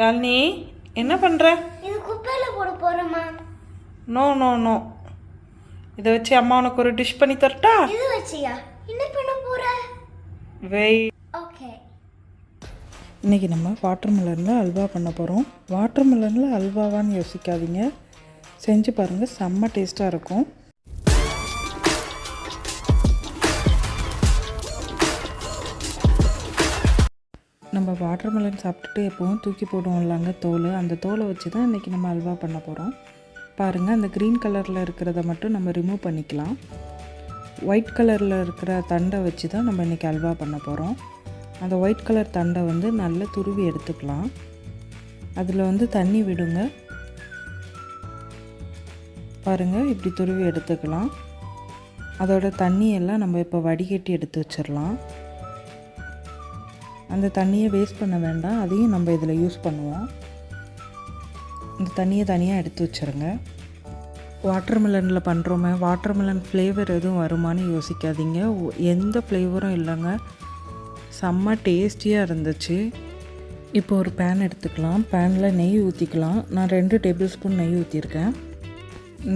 யாழினி என்ன பண்ணுற? இது குப்பையில் போட போகிறேம்மா. நோ நோ நோ, இதை வச்சு அம்மா உனக்கு ஒரு டிஷ் பண்ணி தரட்டா? இது வச்சியா என்ன பண்ண போற? வெய். ஓகே, இன்றைக்கி நம்ம வாட்டர்மெலனில் அல்வா பண்ண போகிறோம். வாட்டர்மெலனில் அல்வாவான்னு யோசிக்காதீங்க, செஞ்சு பாருங்கள், செம்ம டேஸ்ட்டாக இருக்கும். நம்ம வாட்டர்மெலன் சாப்பிட்டுட்டு எப்போவும் தூக்கி போடுவோம்லாங்க தோல், அந்த தோலை வச்சு தான் இன்றைக்கி நம்ம அல்வா பண்ண போகிறோம். பாருங்கள், அந்த க்ரீன் கலரில் இருக்கிறத மட்டும் நம்ம ரிமூவ் பண்ணிக்கலாம். ஒயிட் கலரில் இருக்கிற தண்டை வச்சு தான் நம்ம இன்றைக்கி அல்வா பண்ண போகிறோம். அந்த ஒயிட் கலர் தண்டை வந்து நல்லா துருவி எடுத்துக்கலாம். அதில் தண்ணி விடுங்க. பாருங்கள், இப்படி துருவி எடுத்துக்கலாம். அதோட தண்ணியெல்லாம் நம்ம இப்போ வடிகட்டி எடுத்து வச்சிடலாம். அந்த தண்ணியை வேஸ்ட் பண்ண வேண்டாம், அதையும் நம்ம இதில் யூஸ் பண்ணுவோம். இந்த தண்ணியை தனியாக எடுத்து வச்சுருங்க. வாட்டர்மெலனில் பண்ணுறோமே, வாட்டர்மெலன் ஃப்ளேவர் எதுவும் வருமானு யோசிக்காதீங்க, எந்த ஃப்ளேவரும் இல்லைங்க, செம்ம டேஸ்டியாக இருந்துச்சு. இப்போ ஒரு பேன் எடுத்துக்கலாம். பேனில் நெய் ஊற்றிக்கலாம். நான் 2 டேபிள் ஸ்பூன் நெய் ஊற்றிருக்கேன்.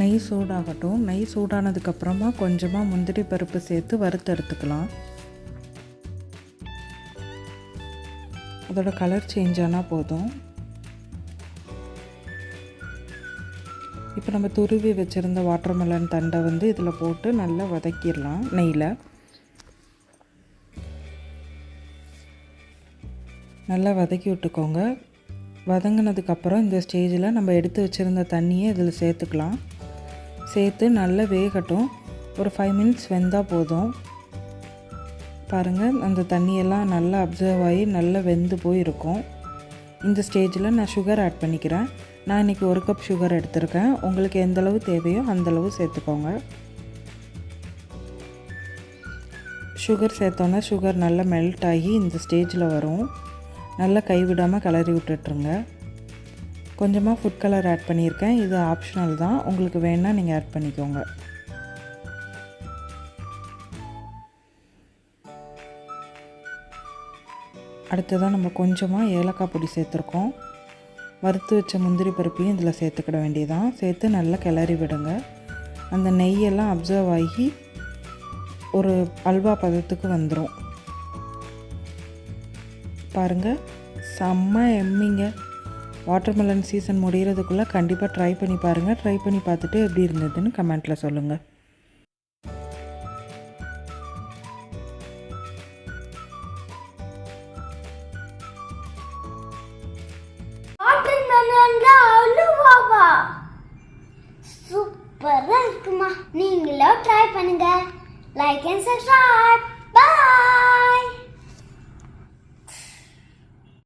நெய் சூடாகட்டும். நெய் சூடானதுக்கப்புறமா கொஞ்சமாக முந்திரி பருப்பு சேர்த்து வறுத்து எடுத்துக்கலாம். அதோட கலர் சேஞ்ச் ஆனால் போதும். இப்போ நம்ம துருவி வச்சுருந்த வாட்டர்மெலன் தண்டை இதில் போட்டு நல்லா வதக்கிடலாம் நெய்யில். நல்லா வதக்கி விட்டுக்கோங்க. வதங்கினதுக்கப்புறம் இந்த ஸ்டேஜில் நம்ம எடுத்து வச்சுருந்த தண்ணியை இதில் சேர்த்துக்கலாம். சேர்த்து நல்லா வேகட்டும். ஒரு 5 மினிட்ஸ் வெந்தால் போதும். பாருங்கள், அந்த தண்ணியெல்லாம் நல்லா அப்சர்வ் ஆகி நல்லா வெந்து போயிருக்கும். இந்த ஸ்டேஜில் நான் சுகர் ஆட் பண்ணிக்கிறேன். நான் இன்றைக்கி 1 கப் சுகர் எடுத்திருக்கேன். உங்களுக்கு எந்தளவு தேவையோ அந்தளவு சேர்த்துக்கோங்க. சுகர் சேர்த்தோன்னா சுகர் நல்லா மெல்ட் ஆகி இந்த ஸ்டேஜில் வரும். நல்லா கைவிடாமல் கிளறி விட்டுட்ருங்க. கொஞ்சமாக ஃபுட் கலர் ஆட் பண்ணியிருக்கேன். இது ஆப்ஷனல் தான், உங்களுக்கு வேணால் நீங்கள் ஆட் பண்ணிக்கோங்க. அடுத்ததாக நம்ம கொஞ்சமாக ஏலக்காய் பொடி சேர்த்துருக்கோம். வறுத்து வச்ச முந்திரி பருப்பையும் இதில் சேர்த்துக்கிட வேண்டியதான். சேர்த்து நல்லா கிளறி விடுங்க. அந்த நெய்யெல்லாம் அப்சர்வ் ஆகி ஒரு அல்வா பதத்துக்கு வந்துடும். பாருங்கள், செம்ம எம்மிங்க. வாட்டர்மெலன் சீசன் முடிகிறதுக்குள்ளே கண்டிப்பாக ட்ரை பண்ணி பாருங்கள். ட்ரை பண்ணி பார்த்துட்டு எப்படி இருந்ததுன்னு கமெண்ட்டில் சொல்லுங்கள். அல்வாவா சூப்பரா இருக்குமா. நீங்களும் ட்ரை பண்ணுங்க. Like and subscribe.